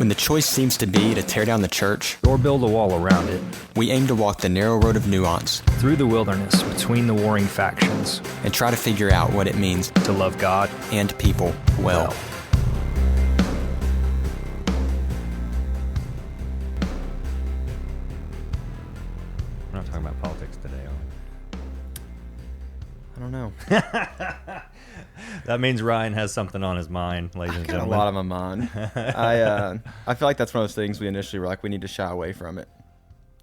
When the choice seems to be to tear down the church, or build a wall around it, we aim to walk the narrow road of nuance through the wilderness between the warring factions, and try to figure out what it means to love God and people well. We're not talking about politics today, are I don't know. we? That means Ryan has something on his mind, ladies and Got a gentlemen. lot on my mind. I feel like that's one of those things we initially were like, we need to shy away from it.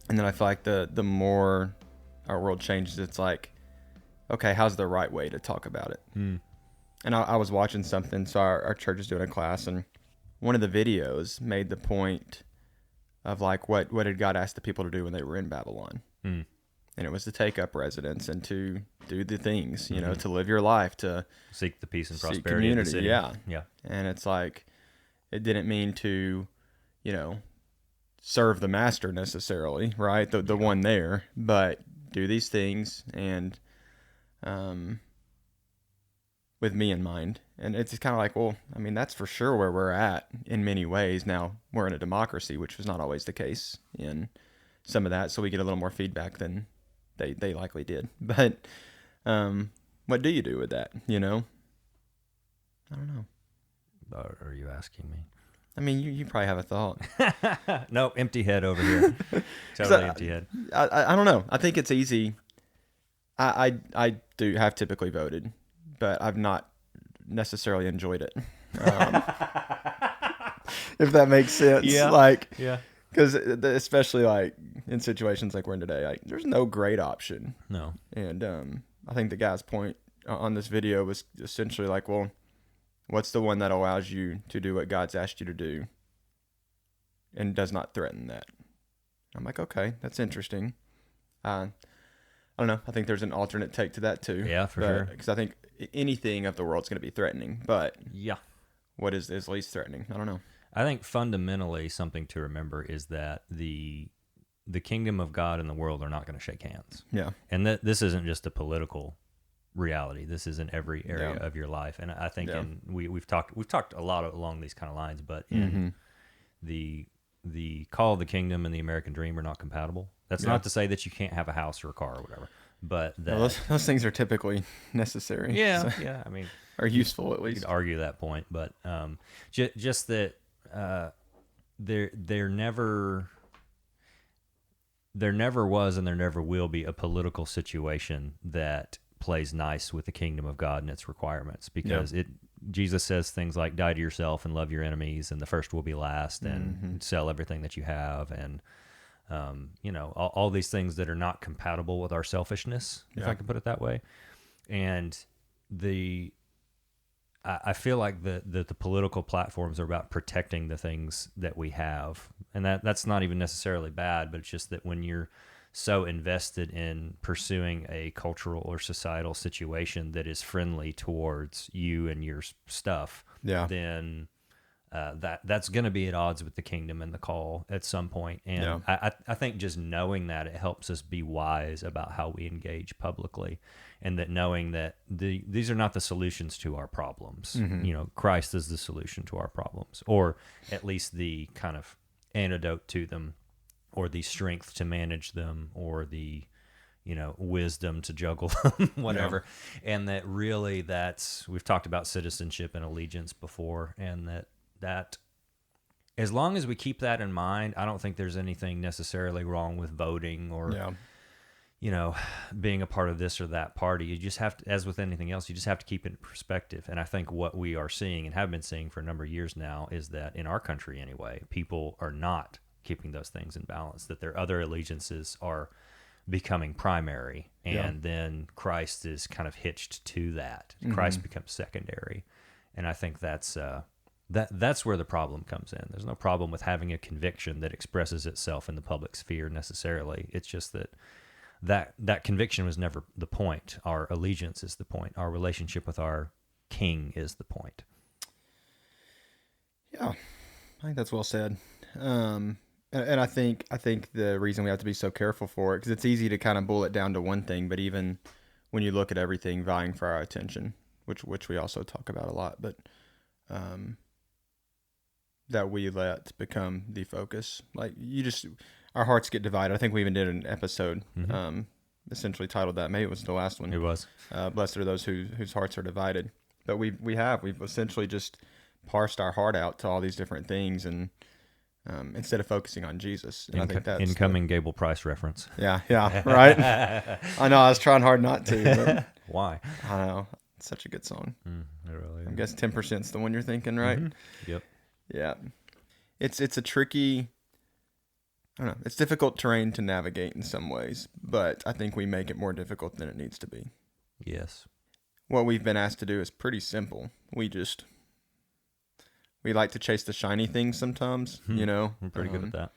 And then I feel like the more our world changes, it's like, okay, how's the right way to talk about it? And I was watching something, so our church is doing a class, and one of the videos made the point of like, what did God ask the people to do when they were in Babylon? And it was to take up residence and to do the things, you know, to live your life, to Seek the peace and seek prosperity of the community. city. Yeah. Yeah. And it's like, it didn't mean to, you know, serve the master necessarily, right? The one there, but do these things and with me in mind. And it's kind of like, well, I mean, that's for sure where we're at in many ways. Now, we're in a democracy, which was not always the case in some of that, so we get a little more feedback than they likely did. But what do you do with that, you know? I don't know. Are you asking me? I mean, you probably have a thought. Nope, empty head over here. Totally empty head. I don't know. I think it's easy. I do have typically voted, but I've not necessarily enjoyed it. If that makes sense. Yeah. Like, Yeah. because especially like in situations like we're in today, like there's no great option. No. And I think the guy's point on this video was essentially like, well, what's the one that allows you to do what God's asked you to do and does not threaten that? I'm like, okay, that's interesting. I don't know. I think there's an alternate take to that too. Yeah, for sure. Because I think anything of the world's going to be threatening, but Yeah. what is least threatening? I don't know. I think fundamentally something to remember is that the kingdom of God and the world are not going to shake hands. Yeah. And that this isn't just a political reality. This is in every area Yeah. of your life. And I think Yeah. we've talked a lot along these kind of lines, but in the call of the kingdom and the American dream are not compatible. That's not to say that you can't have a house or a car or whatever, but that Well, those things are typically necessary. yeah, So- yeah. I mean, or useful at you least. could argue that point, but just that there never was and there never will be a political situation that plays nice with the kingdom of God and its requirements, because Jesus says things like die to yourself and love your enemies, and the first will be last, and sell everything that you have, and you know, all these things that are not compatible with our selfishness, if I can put it that way. And I feel like the political platforms are about protecting the things that we have, and that's not even necessarily bad, but it's just that when you're so invested in pursuing a cultural or societal situation that is friendly towards you and your stuff, then that's going to be at odds with the kingdom and the call at some point. And I think just knowing that, it helps us be wise about how we engage publicly, and that knowing that these are not the solutions to our problems. You know, Christ is the solution to our problems, or at least the kind of antidote to them, or the strength to manage them, or the, you know, wisdom to juggle them, whatever. And that really we've talked about citizenship and allegiance before, and that as long as we keep that in mind, I don't think there's anything necessarily wrong with voting or, you know, being a part of this or that party. You just have to, as with anything else, you just have to keep it in perspective. And I think what we are seeing and have been seeing for a number of years now is that in our country anyway, people are not keeping those things in balance, that their other allegiances are becoming primary, and then Christ is kind of hitched to that. Christ becomes secondary. And I think that's where the problem comes in. There's no problem with having a conviction that expresses itself in the public sphere necessarily. It's just that conviction was never the point. Our allegiance is the point. Our relationship with our King is the point. Yeah, I think that's well said. And I think the reason we have to be so careful for it, because it's easy to kind of boil it down to one thing, but even when you look at everything vying for our attention, which we also talk about a lot, but that we let become the focus. Like our hearts get divided. I think we even did an episode essentially titled that. Maybe it was the last one. It was. Blessed are those whose hearts are divided. But we've essentially just parsed our heart out to all these different things, and instead of focusing on Jesus. And I think that's incoming Gable Price reference. Yeah, right. I know. I was trying hard not to. But Why? I know. It's such a good song. It really I is. guess 10%'s the one you're thinking, right? Yep. Yeah. It's a tricky. I don't know. It's difficult terrain to navigate in some ways, but I think we make it more difficult than it needs to be. Yes. What we've been asked to do is pretty simple. We like to chase the shiny things sometimes, you know. We're pretty good at that.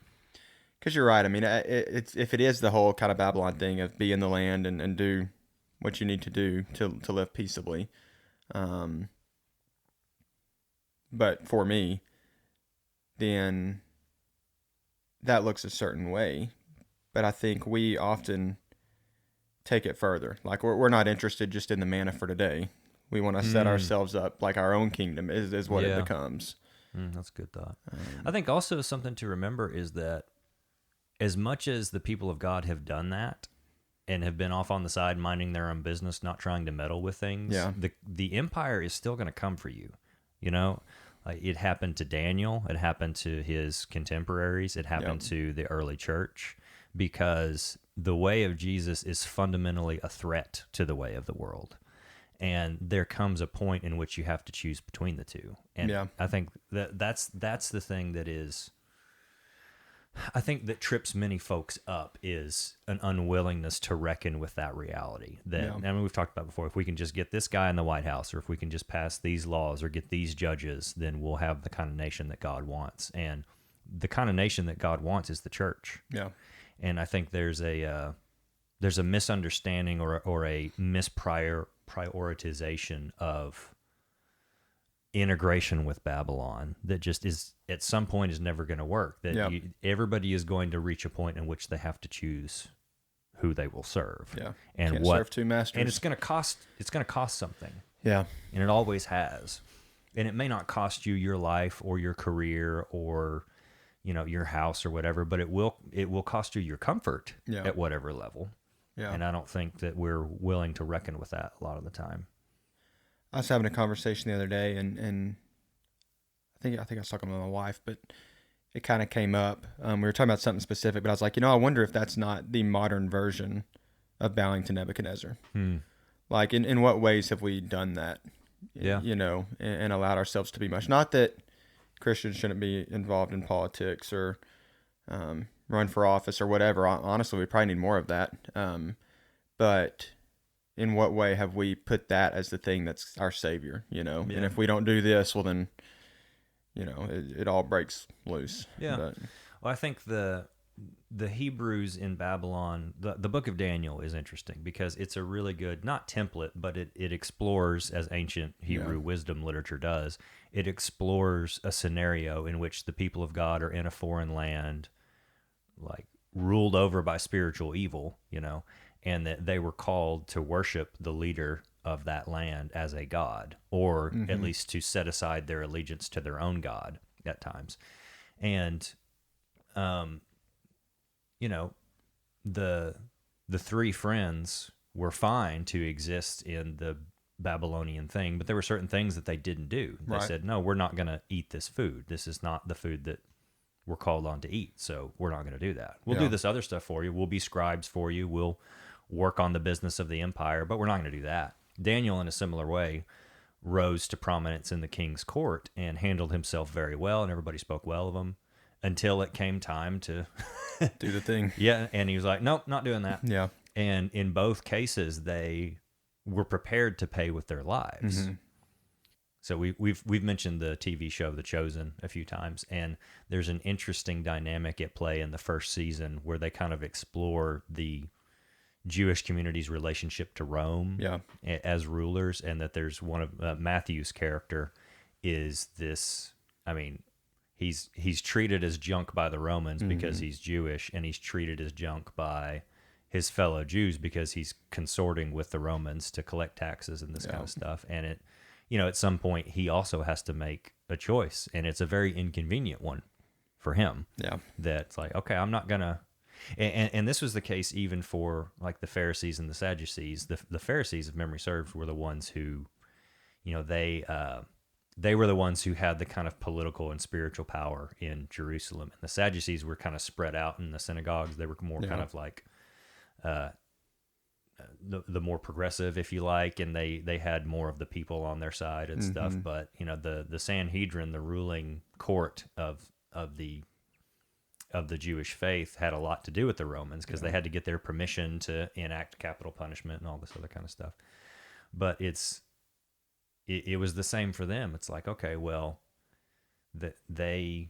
Because you're right. I mean, if it is the whole kind of Babylon thing of be in the land and do what you need to do to live peaceably. But for me, then that looks a certain way. But I think we often take it further. Like we're not interested just in the manna for today. We want to set ourselves up like our own kingdom is what it becomes. That's a good thought. I think also something to remember is that as much as the people of God have done that and have been off on the side minding their own business, not trying to meddle with things, the empire is still going to come for you. You know, like it happened to Daniel, it happened to his contemporaries, it happened to the early church, because the way of Jesus is fundamentally a threat to the way of the world. And there comes a point in which you have to choose between the two. And I think that's the thing that is, I think that trips many folks up is an unwillingness to reckon with that reality. That I mean, we've talked about before, if we can just get this guy in the White House, or if we can just pass these laws or get these judges, then we'll have the kind of nation that God wants. And the kind of nation that God wants is the church. Yeah. And I think there's a misunderstanding or a misprioritization of integration with Babylon that just is at some point is never going to work. That everybody is going to reach a point in which they have to choose who they will serve. Yeah, and can't what serve two masters. And it's going to cost. It's going to cost something. Yeah, and it always has. And it may not cost you your life or your career or your house or whatever, but it will cost you your comfort at whatever level. Yeah. And I don't think that we're willing to reckon with that a lot of the time. I was having a conversation the other day, and I think I was talking with my wife, but it kind of came up. We were talking about something specific, but I was like, I wonder if that's not the modern version of bowing to Nebuchadnezzar. Like, in what ways have we done that? Yeah. And allowed ourselves to be much. Not that Christians shouldn't be involved in politics or run for office or whatever. Honestly, we probably need more of that. But in what way have we put that as the thing that's our savior, And if we don't do this, well then, it all breaks loose. Yeah. Well, I think the Hebrews in Babylon, the book of Daniel is interesting because it's a really good, not template, but it explores, as ancient Hebrew wisdom literature does, it explores a scenario in which the people of God are in a foreign land, like ruled over by spiritual evil, and that they were called to worship the leader of that land as a god, or at least to set aside their allegiance to their own god at times. And, the three friends were fine to exist in the Babylonian thing, but there were certain things that they didn't do. They said, no, we're not going to eat this food. This is not the food that we're called on to eat, so we're not going to do that. We'll do this other stuff for you. We'll be scribes for you. We'll work on the business of the empire, but we're not going to do that. Daniel, in a similar way, rose to prominence in the king's court and handled himself very well, and everybody spoke well of him until it came time to do the thing. Yeah, and he was like, nope, not doing that. Yeah. And in both cases, they were prepared to pay with their lives. So we've mentioned the TV show The Chosen a few times, and there's an interesting dynamic at play in the first season where they kind of explore the Jewish community's relationship to Rome as rulers, and that there's one of Matthew's character is this, he's treated as junk by the Romans because he's Jewish, and he's treated as junk by his fellow Jews because he's consorting with the Romans to collect taxes and this kind of stuff. And it, at some point he also has to make a choice, and it's a very inconvenient one for him. Yeah. That's like, okay, I'm not gonna. And this was the case even for like the Pharisees and the Sadducees. The Pharisees, if memory serves, were the ones who, they were the ones who had the kind of political and spiritual power in Jerusalem. And the Sadducees were kind of spread out in the synagogues. They were more kind of like the more progressive, if you like, and they had more of the people on their side and stuff. But the Sanhedrin, the ruling court of the Jewish faith, had a lot to do with the Romans, because they had to get their permission to enact capital punishment and all this other kind of stuff. But it was the same for them. It's like, okay, well, they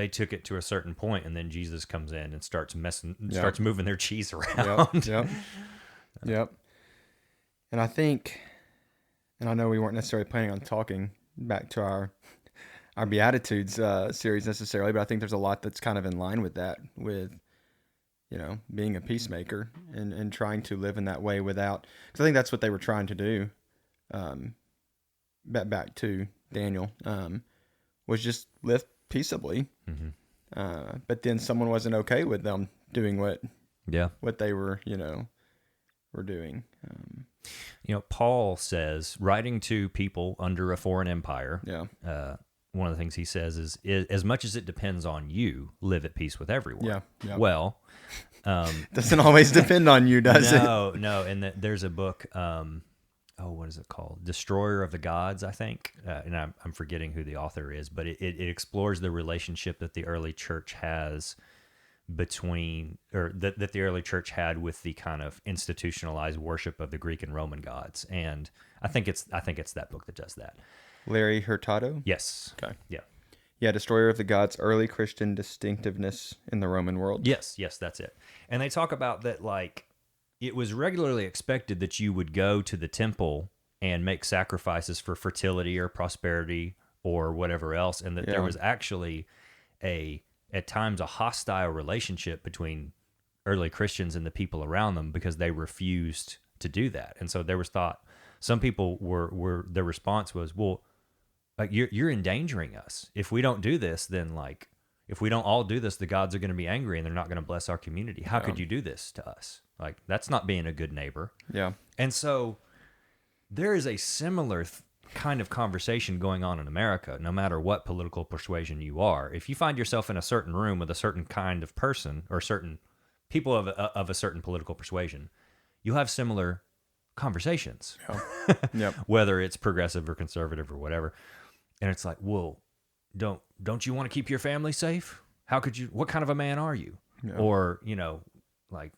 took it to a certain point, and then Jesus comes in and starts moving their cheese around. Yep. And I think, and I know we weren't necessarily planning on talking back to our Beatitudes series necessarily, but I think there's a lot that's kind of in line with that, with being a peacemaker and trying to live in that way without, because I think that's what they were trying to do. Back to Daniel, was just live peaceably. But then someone wasn't okay with them doing what they were doing. Paul says, writing to people under a foreign empire, one of the things he says is, as much as it depends on you, live at peace with everyone. Yeah. Well, doesn't always depend on you, does it? No. And there's a book, what is it called? Destroyer of the Gods, I think. And I'm forgetting who the author is, but it explores the relationship that the early church has that the early church had with the kind of institutionalized worship of the Greek and Roman gods. And I think it's that book that does that. Larry Hurtado? Yes. Okay. Yeah. Yeah, Destroyer of the Gods, Early Christian Distinctiveness in the Roman World. Yes, that's it. And they talk about that, like, it was regularly expected that you would go to the temple and make sacrifices for fertility or prosperity or whatever else, and that there was actually at times a hostile relationship between early Christians and the people around them, because they refused to do that. And so there was thought, some people were their response was, well, like, you're endangering us. If we don't do this, then, like, if we don't all do this, the gods are going to be angry and they're not going to bless our community. How could you do this to us? Like, that's not being a good neighbor. Yeah. And so there is a similar kind of conversation going on in America, no matter what political persuasion you are. If you find yourself in a certain room with a certain kind of person or certain people of a certain political persuasion, you'll have similar conversations, Yep. whether it's progressive or conservative or whatever. And it's like, well, don't you want to keep your family safe? How could you? What kind of a man are you? Yeah. Or like,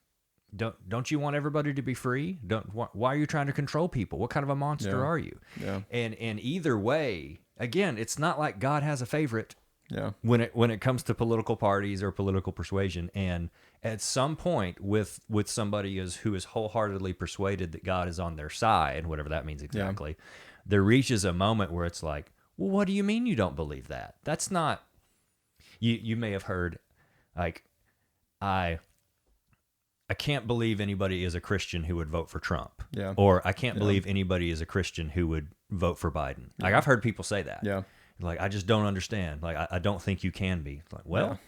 don't you want everybody to be free? Why are you trying to control people? What kind of a monster are you? Yeah. And either way, again, it's not like God has a favorite. Yeah. When it comes to political parties or political persuasion. And at some point with somebody who is wholeheartedly persuaded that God is on their side, whatever that means exactly, there reaches a moment where it's like, well, what do you mean you don't believe that? That's not, you may have heard, like, I can't believe anybody is a Christian who would vote for Trump. Yeah. Or I can't believe anybody is a Christian who would vote for Biden. Like, I've heard people say that. Yeah. Like, I just don't understand. Like, I don't think you can be. Like, well,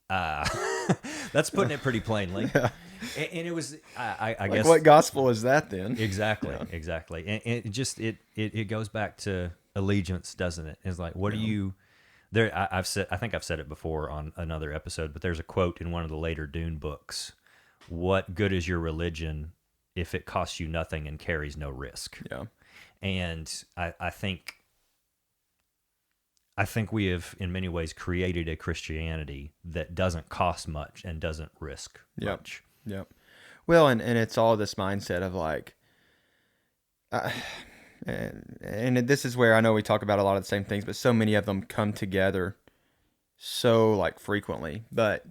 that's putting it pretty plainly. Yeah. And it was, I Like, guess. what gospel is that then? Exactly. And it just, it goes back to allegiance, doesn't it? It's like, what do you, there, I think I've said it before on another episode, but there's a quote in one of the later Dune books. What good is your religion if it costs you nothing and carries no risk? Yeah. And I think we have, in many ways, created a Christianity that doesn't cost much and doesn't risk much. Yep. Well, and it's all this mindset of like, and this is where I know we talk about a lot of the same things, but so many of them come together so like frequently. But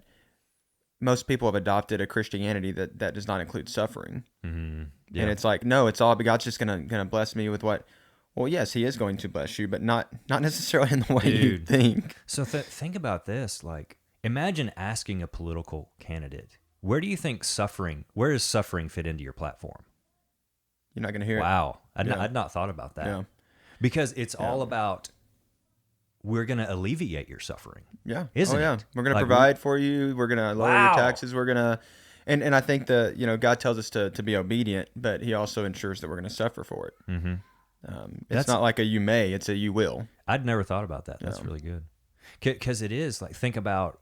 most people have adopted a Christianity that does not include suffering. Mm-hmm. Yeah. And it's like, no, it's all, but God's just gonna bless me with what. Well, yes, He is going to bless you, but not necessarily in the way you think. So think about this. Like, imagine asking a political candidate, where do does suffering fit into your platform? You're not going to hear it. Wow. I'd not thought about that. Yeah. Because it's all about we're going to alleviate your suffering. Yeah. Isn't yeah. it? We're going to Like, provide for you. We're going to lower Wow. your taxes. We're going to, and I think that, God tells us to be obedient, but he also ensures that we're going to suffer for it. Mm-hmm. It's That's- not like a you may, it's a you will. I'd never thought about that. That's really good. Because it is like, think about,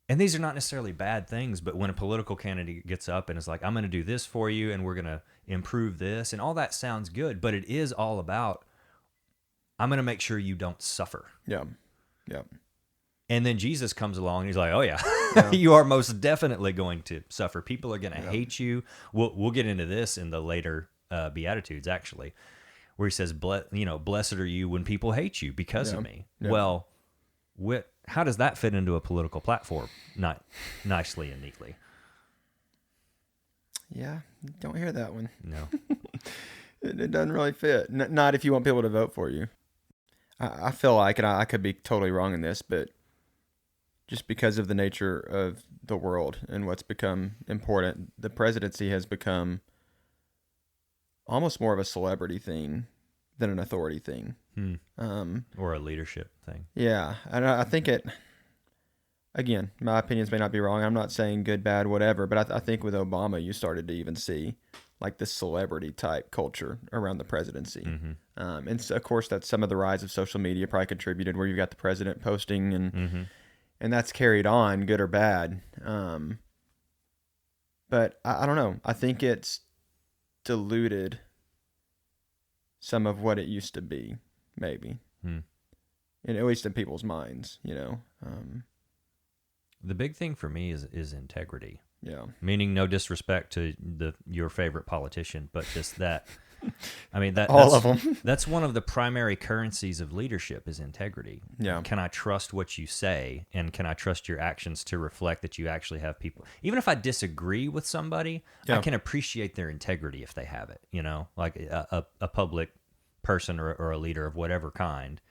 and these are not necessarily bad things, but when a political candidate gets up and is like, I'm going to do this for you and we're going to improve this, and all that sounds good, but it is all about, I'm going to make sure you don't suffer. Yeah. Yeah. And then Jesus comes along and he's like, oh yeah, you are most definitely going to suffer. People are going to hate you. We'll get into this in the later Beatitudes, actually, where he says, blessed are you when people hate you because of me. Yeah. Well, how does that fit into a political platform? Not nicely and neatly. Yeah. Don't hear that one. No. It doesn't really fit. Not if you want people to vote for you. I feel like, and I could be totally wrong in this, but just because of the nature of the world and what's become important, the presidency has become almost more of a celebrity thing than an authority thing. Or a leadership thing. Yeah, and I think it. Again, my opinions may not be wrong. I'm not saying good, bad, whatever, but I think with Obama, you started to even see like this celebrity type culture around the presidency. Mm-hmm. And so, of course, that's some of the rise of social media probably contributed, where you've got the president posting and that's carried on, good or bad. But I don't know. I think it's diluted some of what it used to be, maybe. And at least in people's minds, The big thing for me is integrity. Yeah. Meaning no disrespect to your favorite politician, but just that. I mean, All of them. That's one of the primary currencies of leadership is integrity. Yeah. Can I trust what you say, and can I trust your actions to reflect that you actually have people? Even if I disagree with somebody, I can appreciate their integrity if they have it. Like a public person or a leader of whatever kind.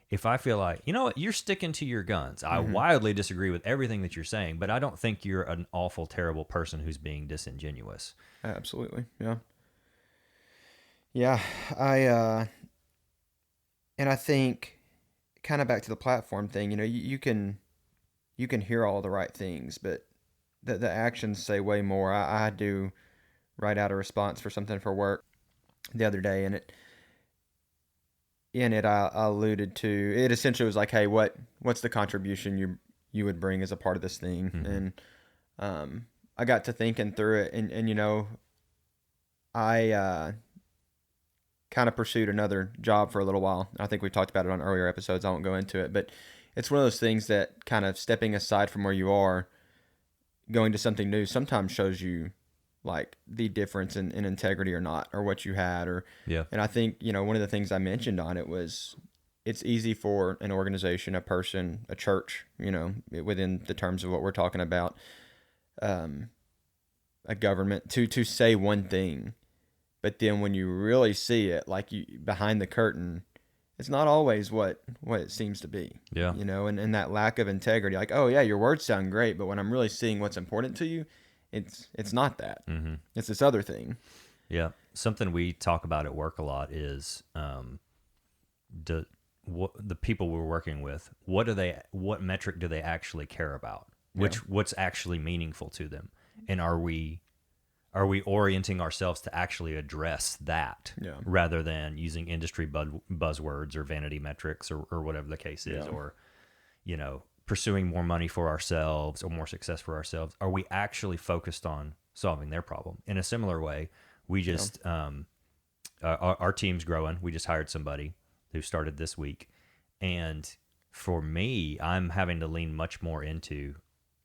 If I feel like, you know what, you're sticking to your guns. I wildly disagree with everything that you're saying, but I don't think you're an awful, terrible person who's being disingenuous. Absolutely. Yeah. Yeah. And I think kind of back to the platform thing, you can hear all the right things, but the actions say way more. I had to write out a response for something for work the other day, and I alluded to it. Essentially was like, hey, what's the contribution you would bring as a part of this thing? And I got to thinking through it, and I kind of pursued another job for a little while. I think we talked about it on earlier episodes. I won't go into it, but it's one of those things that kind of stepping aside from where you are, going to something new, sometimes shows you like the difference in integrity or not, or what you had, and I think, one of the things I mentioned on it was it's easy for an organization, a person, a church, within the terms of what we're talking about, a government to say one thing, but then when you really see it, like behind the curtain, it's not always what it seems to be. Yeah. And that lack of integrity, like, oh yeah, your words sound great, but when I'm really seeing what's important to you, it's not that. It's this other thing. Yeah. Something we talk about at work a lot is the people we're working with, what metric do they actually care about? What's actually meaningful to them? And are we orienting ourselves to actually address that rather than using industry buzzwords or vanity metrics or whatever the case is, or, pursuing more money for ourselves or more success for ourselves? Are we actually focused on solving their problem? In a similar way, we just, our team's growing. We just hired somebody who started this week. And for me, I'm having to lean much more into,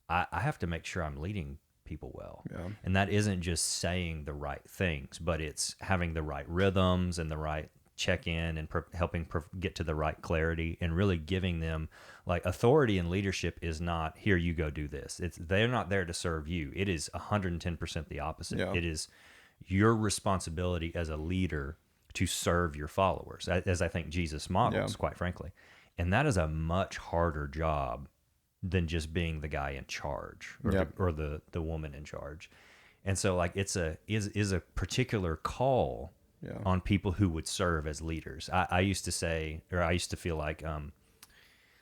I have to make sure I'm leading people well. And that isn't just saying the right things, but it's having the right rhythms and the right check in and helping get to the right clarity, and really giving them, like, authority and leadership is not, here, you go do this. They're not there to serve you. It is 110% the opposite. It is your responsibility as a leader to serve your followers, as I think Jesus models, quite frankly. And that is a much harder job than just being the guy in charge or the woman in charge. And so, like, it's a particular call on people who would serve as leaders. I used to say, or I used to feel like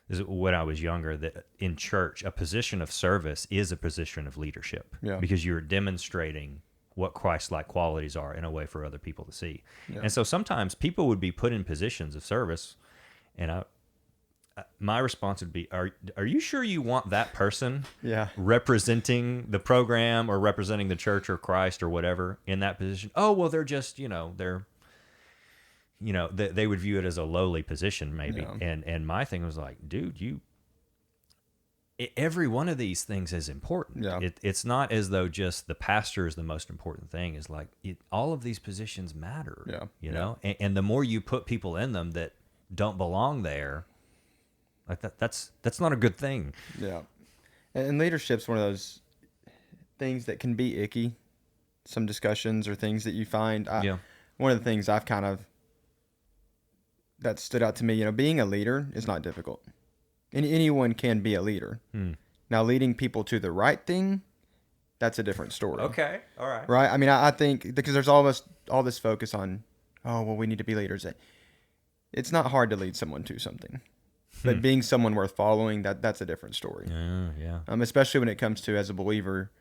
is when I was younger, that in church, a position of service is a position of leadership. Yeah. Because you're demonstrating what Christ-like qualities are in a way for other people to see. Yeah. And so sometimes people would be put in positions of service, and my response would be, are you sure you want that person Yeah. representing the program or representing the church or Christ or whatever in that position? Oh, well, they're just, they would view it as a lowly position maybe. Yeah. And my thing was like, dude, every one of these things is important. Yeah. It's not as though just the pastor is the most important thing. It's like all of these positions matter. Yeah. You know, and the more you put people in them that don't belong there, like that's not a good thing. Yeah. And leadership's one of those things that can be icky. Some discussions or things that you find. One of the things I've kind of that stood out to me, being a leader is not difficult. Anyone can be a leader. Now, leading people to the right thing, that's a different story. Okay. All right. Right? I mean, I think because there's almost all this focus on, we need to be leaders. It's not hard to lead someone to something. But being someone worth following, that's a different story. Yeah. Especially when it comes to, as a believer,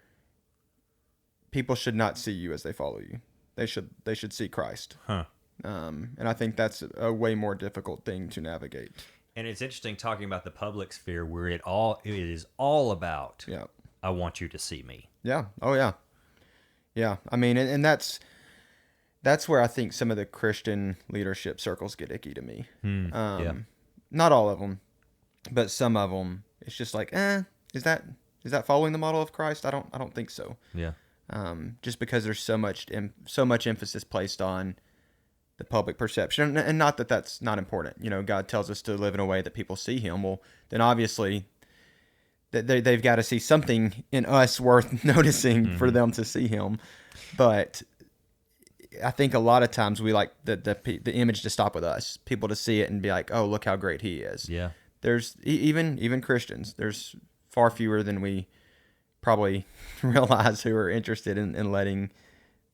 people should not see you as they follow you. They should see Christ. Huh. And I think that's a way more difficult thing to navigate. And it's interesting talking about the public sphere where it is all about, Yeah. I want you to see me. Yeah. Oh, yeah. Yeah. I mean, and that's where I think some of the Christian leadership circles get icky to me. Yeah. Not all of them, but some of them. It's just like, is that following the model of Christ? I don't think so. Yeah. Just because there's so much emphasis placed on the public perception, and not that that's not important. God tells us to live in a way that people see Him. Well, then obviously that they've got to see something in us worth noticing for them to see Him. But I think a lot of times we like the image to stop with us, people to see it and be like, oh, look how great He is. Yeah. There's even Christians. There's far fewer than we probably realize who are interested in letting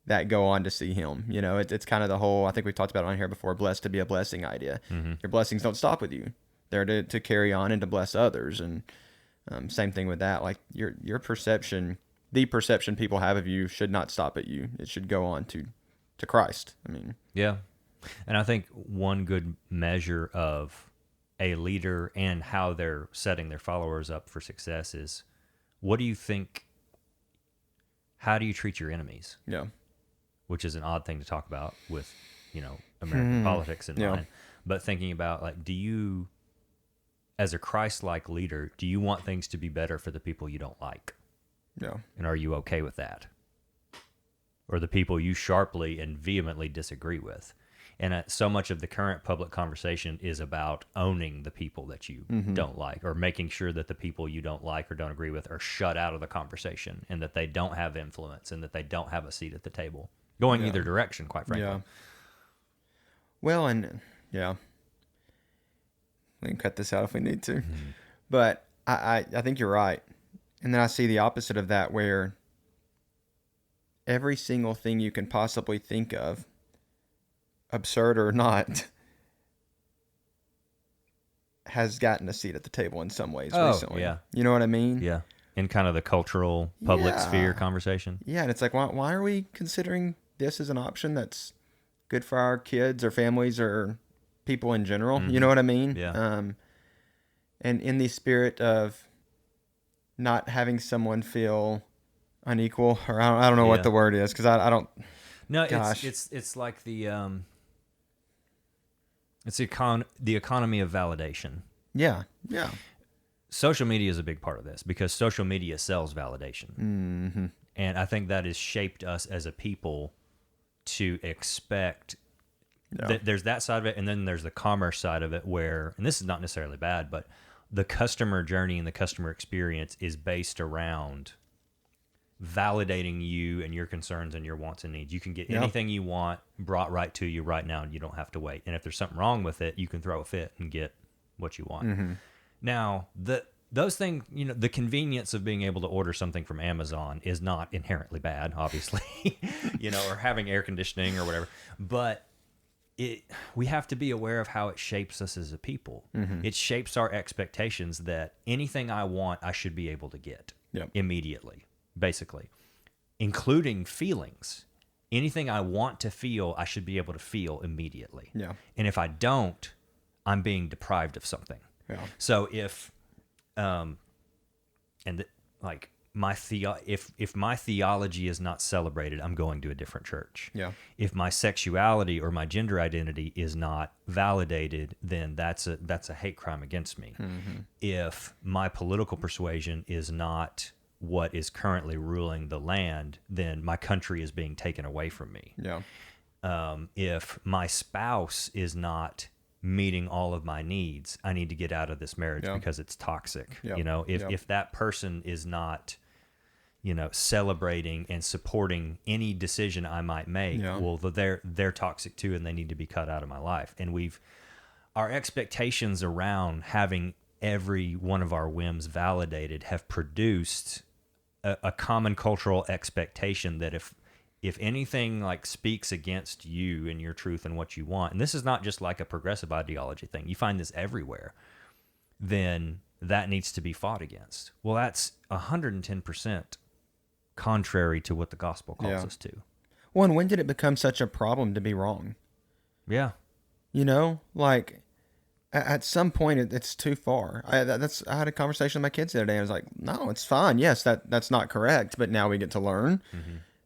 that go on to see Him. It's kind of the whole, I think we've talked about it on here before, blessed to be a blessing idea. Your blessings don't stop with you. They're to carry on and to bless others. And same thing with that. Like your perception, the perception people have of you should not stop at you. It should go on to Christ. I mean, yeah. And I think one good measure of a leader and how they're setting their followers up for success is, how do you treat your enemies? yeah. Which is an odd thing to talk about with, American politics in mind. But thinking about, like, do you, as a Christ-like leader, do you want things to be better for the people you don't like? Yeah. And are you okay with that? Or the people you sharply and vehemently disagree with? And so much of the current public conversation is about owning the people that you don't like, or making sure that the people you don't like or don't agree with are shut out of the conversation, and that they don't have influence, and that they don't have a seat at the table, going either direction, quite frankly. Yeah. Well, and yeah, we can cut this out if we need to, but I think you're right. And then I see the opposite of that, where every single thing you can possibly think of, absurd or not, has gotten a seat at the table in some ways recently. Yeah. You know what I mean? Yeah. In kind of the cultural public sphere conversation. Yeah, and it's like, why are we considering this as an option that's good for our kids or families or people in general? You know what I mean? Yeah. And in the spirit of not having someone feel unequal, or I don't know what the word is, because I don't. No, Gosh. it's like the the economy of validation. Yeah. Social media is a big part of this, because social media sells validation. Mm-hmm. And I think that has shaped us as a people to expect that there's that side of it, and then there's the commerce side of it, where, and this is not necessarily bad, but the customer journey and the customer experience is based around validating you and your concerns and your wants and needs. You can get anything you want brought right to you right now, and you don't have to wait. And if there's something wrong with it, you can throw a fit and get what you want. Now, those things, the convenience of being able to order something from Amazon is not inherently bad, obviously, or having air conditioning or whatever. But we have to be aware of how it shapes us as a people. It shapes our expectations that anything I want, I should be able to get Yep. immediately, basically, including feelings. Anything I want to feel, I should be able to feel immediately. Yeah. And if I don't, I'm being deprived of something. Yeah. So if, like if my theology is not celebrated, I'm going to a different church. Yeah. If my sexuality or my gender identity is not validated, then that's a hate crime against me. If my political persuasion is not what is currently ruling the land, then my country is being taken away from me. Yeah. If my spouse is not meeting all of my needs, I need to get out of this marriage Yeah. because it's toxic. Yeah. You know, Yeah. if that person is not, celebrating and supporting any decision I might make, Yeah. well, they're toxic too, and they need to be cut out of my life. And our expectations around having every one of our whims validated have produced a common cultural expectation that if anything like speaks against you and your truth and what you want, and this is not just like a progressive ideology thing, you find this everywhere, then that needs to be fought against. Well, that's 110% contrary to what the gospel calls Yeah. us to. Well, and when did it become such a problem to be wrong? Yeah. Like at some point it's too far. I had a conversation with my kids the other day. I was like, no, it's fine. Yes, that's not correct, but now we get to learn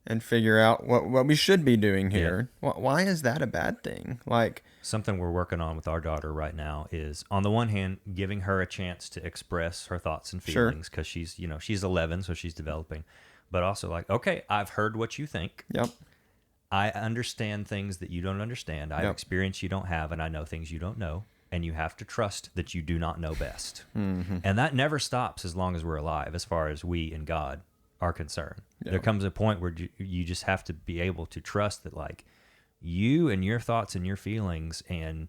and figure out what we should be doing here. Why is that a bad thing? Like, Something we're working on with our daughter right now is, on the one hand, giving her a chance to express her thoughts and Sure. feelings, because she's 11, so she's developing. But also like, okay, I've heard what you think. yep, I understand things that you don't understand. I have Yep. experience you don't have, and I know things you don't know. And you have to trust that you do not know best. And that never stops as long as we're alive, as far as we and God are concerned. Yeah. There comes a point where you just have to be able to trust that, like, you and your thoughts and your feelings and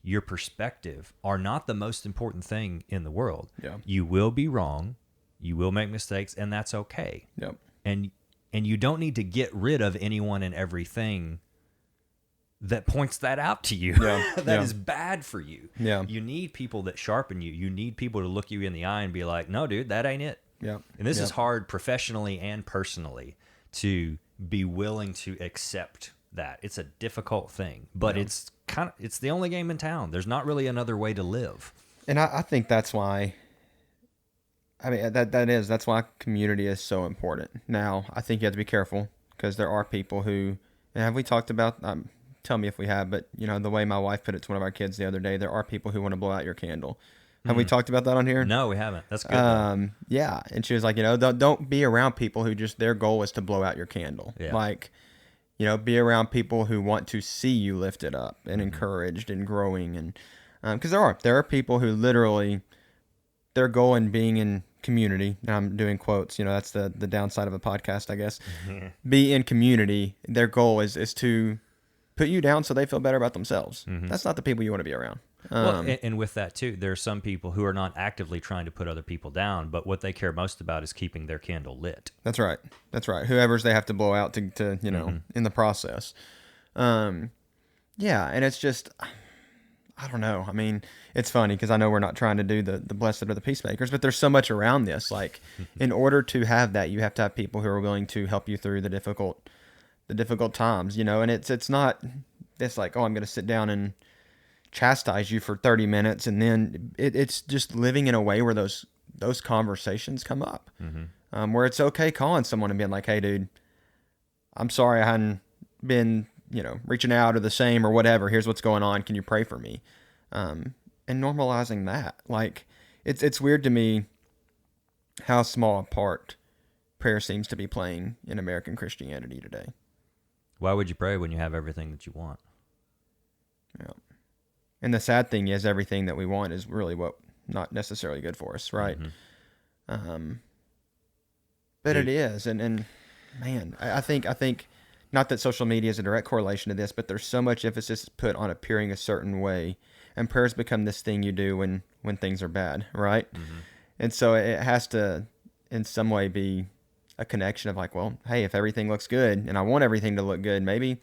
your perspective are not the most important thing in the world. Yeah. You will be wrong. You will make mistakes, and that's okay. yep, And you don't need to get rid of anyone and everything that points that out to you. Yeah, That yeah. is bad for you. Yeah. You need people that sharpen you. You need people to look you in the eye and be like, no, dude, that ain't it. yep. And this yep. is hard professionally and personally, to be willing to accept that. It's a difficult thing, but it's the only game in town. There's not really another way to live. And I think that's why. I mean, that's why community is so important. Now, I think you have to be careful, because there are people who, and have we talked about, tell me if we have, but the way my wife put it to one of our kids the other day, there are people who want to blow out your candle. Have we talked about that on here? No, we haven't. That's good. though. Yeah. And she was like, don't be around people who just, their goal is to blow out your candle. Yeah. Like, be around people who want to see you lifted up and encouraged and growing. And, because there are people who literally, their goal in being in community, and I'm doing quotes, that's the downside of a podcast, I guess, be in community. Their goal is to put you down so they feel better about themselves. That's not the people you want to be around. Well, and with that too, there are some people who are not actively trying to put other people down, but what they care most about is keeping their candle lit. That's right. Whoever's they have to blow out to in the process. Yeah, and it's just, I don't know. I mean, it's funny because I know we're not trying to do the blessed are the peacemakers, but there's so much around this. Like, in order to have that, you have to have people who are willing to help you through the difficult times, and it's not this like, oh, I'm going to sit down and chastise you for 30 minutes. And then it's just living in a way where those conversations come up, where it's okay calling someone and being like, hey, dude, I'm sorry I hadn't been, reaching out or the same or whatever. Here's what's going on. Can you pray for me? And normalizing that. Like, it's weird to me how small a part prayer seems to be playing in American Christianity today. Why would you pray when you have everything that you want? Yeah. And the sad thing is, everything that we want is really what not necessarily good for us, right? But it is, and man, I think not that social media is a direct correlation to this, but there's so much emphasis put on appearing a certain way, and prayers become this thing you do when things are bad, right? And so it has to, in some way, be a connection of like, well, hey, if everything looks good, and I want everything to look good, maybe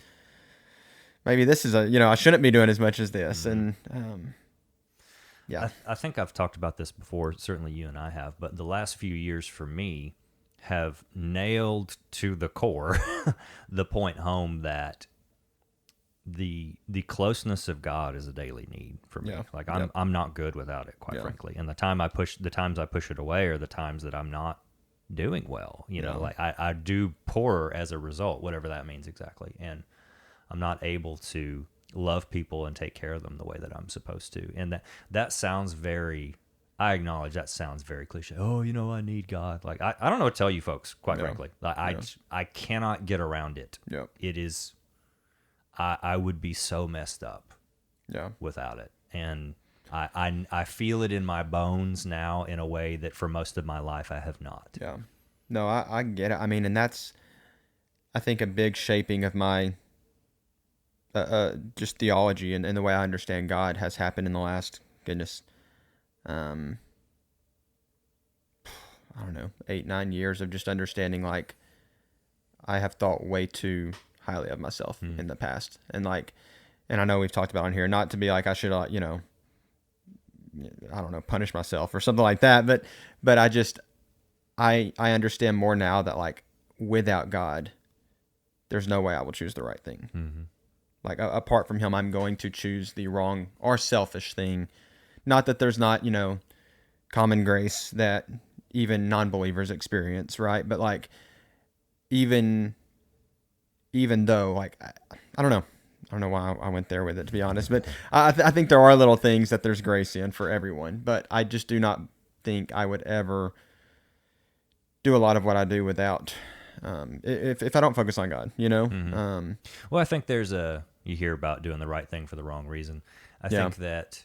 maybe this is I shouldn't be doing as much as this. And yeah. I think I've talked about this before. Certainly you and I have, but the last few years for me have nailed to the core the point home that the closeness of God is a daily need for me. Yeah. Like I'm not good without it, quite frankly. And the times I push it away are the times that I'm not doing well. Like I do poorer as a result, whatever that means exactly. And I'm not able to love people and take care of them the way that I'm supposed to. And that sounds very, I acknowledge that sounds very cliche. Oh, I need God. Like I don't know what to tell you folks, quite frankly. Like, I cannot get around it. Yeah. It is, I would be so messed up without it. And I feel it in my bones now in a way that for most of my life I have not. Yeah. No, I get it. I mean, and that's, I think, a big shaping of my just theology and the way I understand God has happened in the last, I don't know, 8-9 years of just understanding, like, I have thought way too highly of myself in the past. And I know we've talked about on here, not to be like I should, I don't know, punish myself or something like that. But I understand more now that, like, without God, there's no way I will choose the right thing. Mm-hmm. Like, apart from him, I'm going to choose the wrong or selfish thing. Not that there's not, common grace that even non-believers experience, right? But, like, even though, like, I don't know. I don't know why I went there with it, to be honest. But I think there are little things that there's grace in for everyone. But I just do not think I would ever do a lot of what I do without, if I don't focus on God, Mm-hmm. Well, I think you hear about doing the right thing for the wrong reason. I think that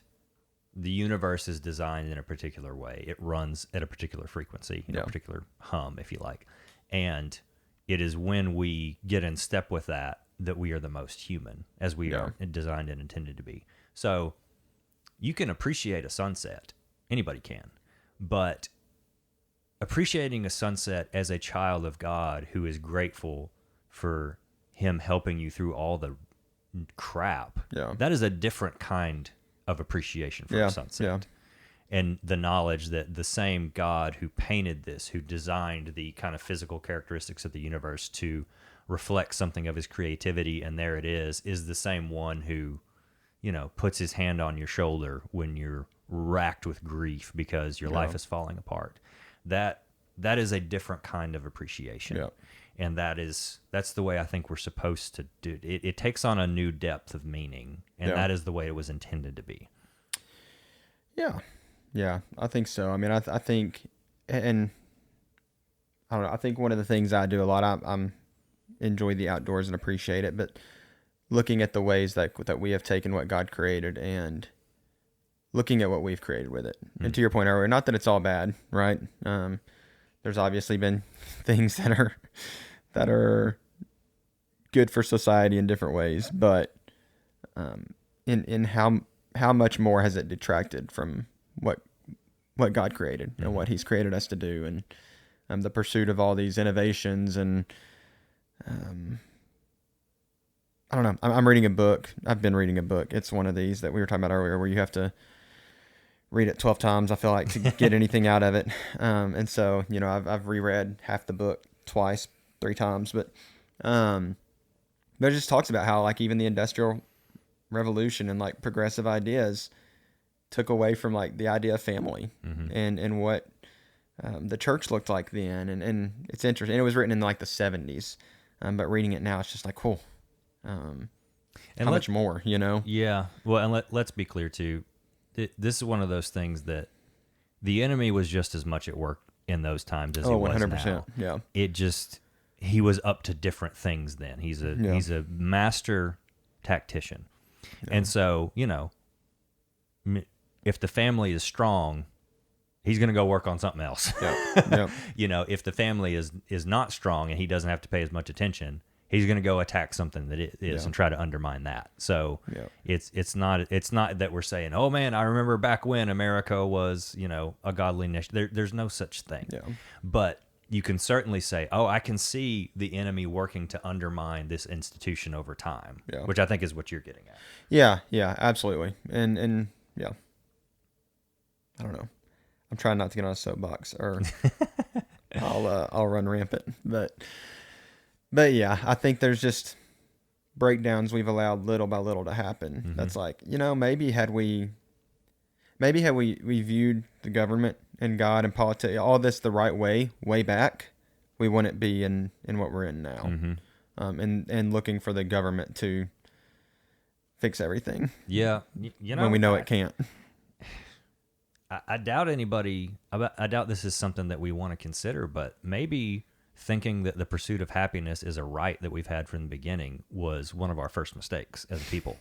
the universe is designed in a particular way. It runs at a particular frequency, a particular hum, if you like. And it is when we get in step with that we are the most human, as we are designed and intended to be. So you can appreciate a sunset. Anybody can. But appreciating a sunset as a child of God who is grateful for him helping you through all the crap, that is a different kind of appreciation for a sunset. Yeah. And the knowledge that the same God who painted this, who designed the kind of physical characteristics of the universe to reflect something of his creativity, and there it is the same one who, puts his hand on your shoulder when you're racked with grief because your life is falling apart. That is a different kind of appreciation. Yeah. And that's the way I think we're supposed to do it. It takes on a new depth of meaning, and that is the way it was intended to be. Yeah. Yeah, I think so. I mean, I think, and I don't know, I think one of the things I do a lot, I'm enjoy the outdoors and appreciate it, but looking at the ways that we have taken what God created and looking at what we've created with it. Mm-hmm. And to your point earlier, not that it's all bad, right? There's obviously been things that are good for society in different ways, but in how much more has it detracted from what God created and what he's created us to do, and the pursuit of all these innovations. And I don't know, I'm reading a book. I've been reading a book. It's one of these that we were talking about earlier where you have to read it 12 times, I feel like, to get anything out of it. And so, I've reread half the book twice, 3 times, but it just talks about how, like, even the Industrial Revolution and, like, progressive ideas took away from, like, the idea of family and what the church looked like then. And it's interesting. And it was written in, like, the 70s. But reading it now, it's just like, cool. And how much more, Yeah. Well, and let's be clear, too. This is one of those things that the enemy was just as much at work in those times as he was 100%. Now. Yeah. It just, he was up to different things then. He's a master tactician. Yeah. And so, if the family is strong, he's going to go work on something else. Yeah. Yeah. If the family is not strong and he doesn't have to pay as much attention, he's going to go attack something that it is and try to undermine that. So it's not that we're saying, oh man, I remember back when America was, a godly nation. There's no such thing. Yeah. But you can certainly say, oh, I can see the enemy working to undermine this institution over time, Yeah. which I think is what you're getting at. Yeah, absolutely. And yeah. I don't know. I'm trying not to get on a soapbox or I'll run rampant. But yeah, I think there's just breakdowns we've allowed little by little to happen. Mm-hmm. That's like, maybe had we viewed the government and God and politics, all this the right way back, we wouldn't be in what we're in now. Mm-hmm. And looking for the government to fix everything. Yeah. When we know it can't. I doubt anybody, I doubt this is something that we want to consider, but maybe thinking that the pursuit of happiness is a right that we've had from the beginning was one of our first mistakes as a people.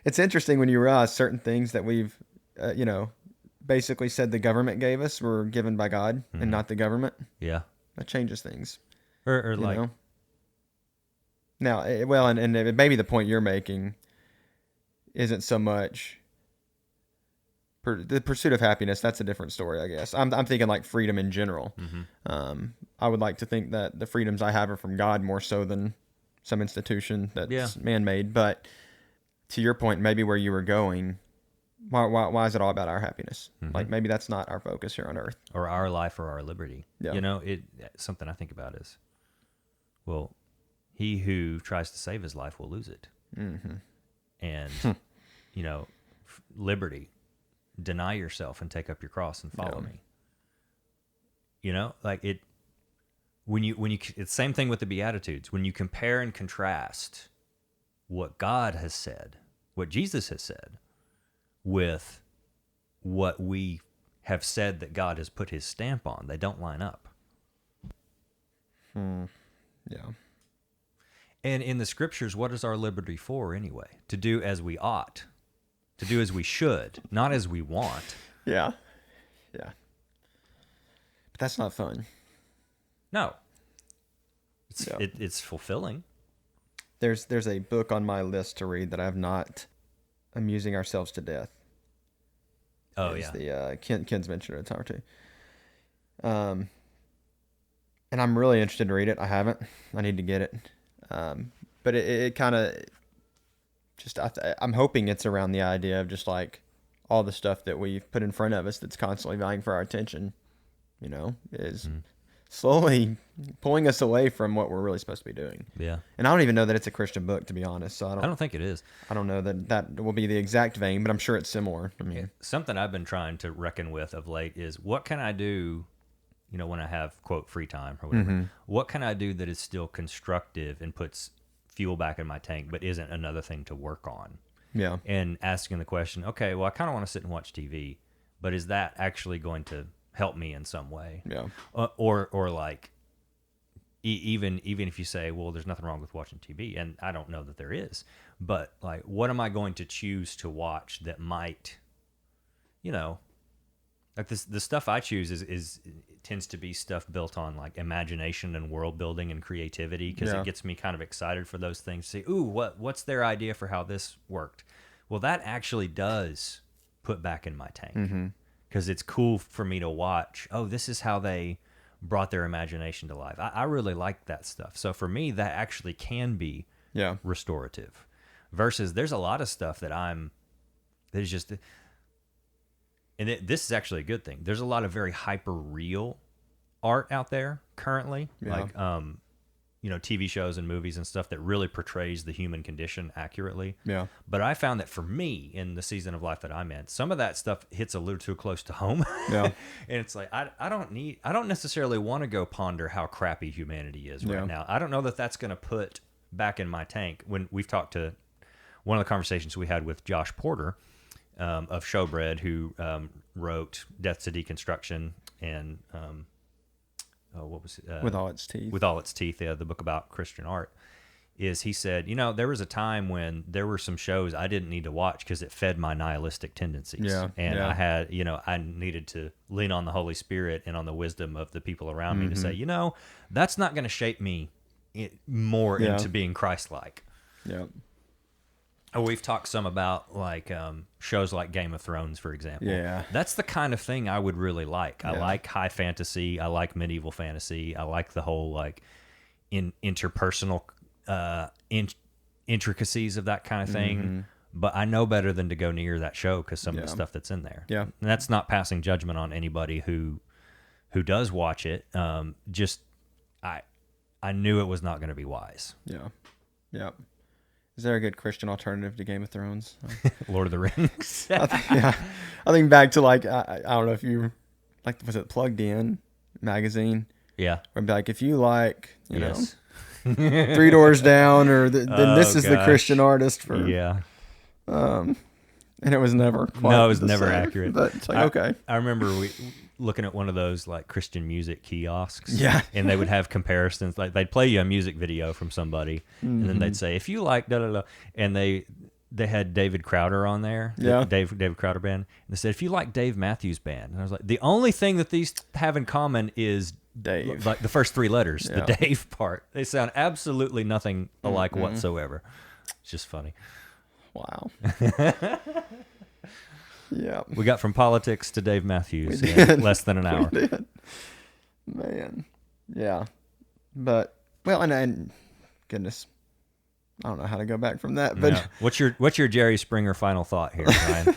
It's interesting when you realize certain things that we've, basically said the government gave us were given by God and not the government. Yeah. That changes things. Or you like, know? Now, well, and maybe the point you're making isn't so much the pursuit of happiness. That's a different story, I guess. I'm thinking like freedom in general. I would like to think that the freedoms I have are from God more so than some institution that's man-made. But to your point, maybe where you were going, why is it all about our happiness? Like maybe that's not our focus here on earth, or our life or our liberty. Yeah. Something I think about is, well, he who tries to save his life will lose it. And liberty, deny yourself and take up your cross and follow me. It's the same thing with the Beatitudes. When you compare and contrast what God has said, what Jesus has said, with what we have said that God has put his stamp on, they don't line up. Yeah. And in the scriptures, what is our liberty for anyway? To do as we ought, to do as we should, not as we want. Yeah. But that's not fun. No. It's fulfilling. There's a book on my list to read that I have not. Amusing Ourselves to Death. Oh, It's yeah. the Ken's mentioned it a time or two. And I'm really interested to read it. I haven't. I need to get it. But it kind of just I'm hoping it's around the idea of just like all the stuff that we've put in front of us that's constantly vying for our attention, is slowly pulling us away from what we're really supposed to be doing. Yeah. And I don't even know that it's a Christian book, to be honest. So I don't think it is. I don't know that will be the exact vein, but I'm sure it's similar. I mean, something I've been trying to reckon with of late is what can I do, when I have, quote, free time or whatever. What can I do that is still constructive and puts fuel back in my tank, but isn't another thing to work on? yeah. And asking the question, okay, well, I kind of want to sit and watch TV, but is that actually going to help me in some way? Yeah. Or like, even if you say, well, there's nothing wrong with watching TV, and I don't know that there is, but like, what am I going to choose to watch that might, like the stuff I choose is tends to be stuff built on like imagination and world building and creativity, because it gets me kind of excited for those things. See, ooh, what's their idea for how this worked? Well, that actually does put back in my tank, because it's cool for me to watch. Oh, this is how they brought their imagination to life. I really like that stuff. So for me, that actually can be restorative. Versus there's a lot of stuff there's just, and this is actually a good thing. There's a lot of very hyper real art out there currently, like TV shows and movies and stuff that really portrays the human condition accurately. Yeah. But I found that for me, in the season of life that I'm in, some of that stuff hits a little too close to home. Yeah. And it's like I don't necessarily want to go ponder how crappy humanity is right now. I don't know that that's going to put back in my tank. When we've talked to one of the conversations we had with Josh Porter of Showbread, who wrote Death to Deconstruction and what was it? With All Its Teeth. With All Its Teeth, the book about Christian art. Is he said, there was a time when there were some shows I didn't need to watch because it fed my nihilistic tendencies. Yeah. And I had, I needed to lean on the Holy Spirit and on the wisdom of the people around me to say, that's not going to shape me more into being Christ-like. Yeah. Oh, we've talked some about like shows like Game of Thrones, for example. Yeah. That's the kind of thing I would really like. I Yeah. like high fantasy. I like medieval fantasy. I like the whole like interpersonal intricacies of that kind of thing. But I know better than to go near that show because some of the Yeah. stuff that's in there. Yeah. And that's not passing judgment on anybody who does watch it. Just I knew it was not going to be wise. Yeah. Yeah. Is there a good Christian alternative to Game of Thrones? Lord of the Rings. Yeah. I think back to like, I don't know if you, like, was it Plugged In magazine? Yeah. Where it'd be like, if you like, you Yes. know, Three Doors Down, or then this is the gosh. Christian artist for, Yeah. and it was never quite No, it was the never same. accurate. But it's like, okay. I remember we looking at one of those like Christian music kiosks. Yeah. And they would have comparisons. Like they'd play you a music video from somebody, and then they'd say, if you like da da da, and they had David Crowder on there. Yeah. David Crowder band. And they said, if you like Dave Matthews Band, and I was like, the only thing that these have in common is Dave. like the first three letters, Yeah. the Dave part. They sound absolutely nothing alike whatsoever. It's just funny. Wow. Yeah. We got from politics to Dave Matthews We in did. less than an hour. We did. Man. Yeah. But, well, and goodness, I don't know how to go back from that. But Yeah. What's your Jerry Springer final thought here, Ryan?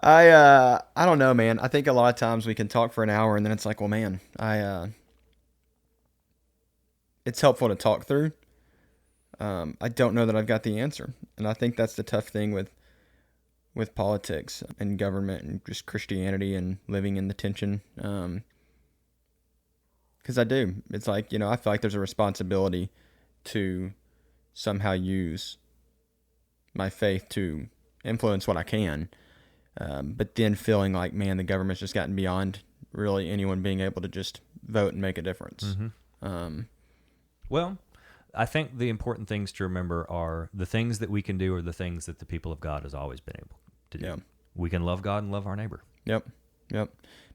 I don't know, man. I think a lot of times we can talk for an hour and then it's like, well, man, it's helpful to talk through. I don't know that I've got the answer. And I think that's the tough thing with politics and government and just Christianity and living in the tension. Because I do. It's like, you know, I feel like there's a responsibility to somehow use my faith to influence what I can. But then feeling like, man, the government's just gotten beyond really anyone being able to just vote and make a difference. Well, I think the important things to remember are the things that we can do are the things that the people of God has always been able to do. Yeah. We can love God and love our neighbor. Yep.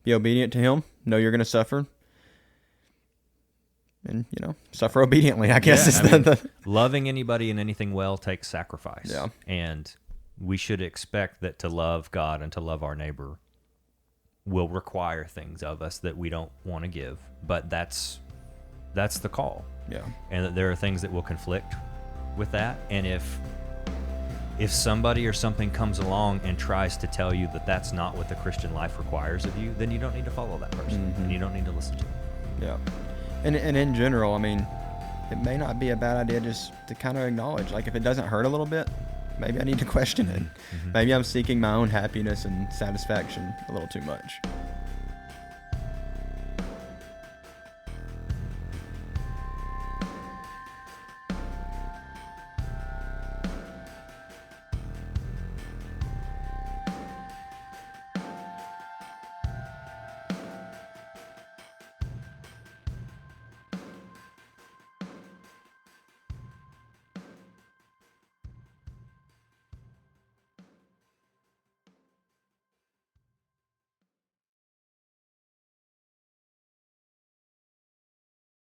Be obedient to him. Know you're going to suffer. And, you know, suffer obediently, I guess. Yeah, is I mean, the loving anybody and anything well takes sacrifice. Yeah. And we should expect that to love God and to love our neighbor will require things of us that we don't want to give. But that's the call. Yeah. And that there are things that will conflict with that. And if somebody or something comes along and tries to tell you that that's not what the Christian life requires of you, then you don't need to follow that person. And you don't need to listen to them. Yeah. And in general, I mean, it may not be a bad idea just to kind of acknowledge, like, if it doesn't hurt a little bit, maybe I need to question it. Maybe I'm seeking my own happiness and satisfaction a little too much.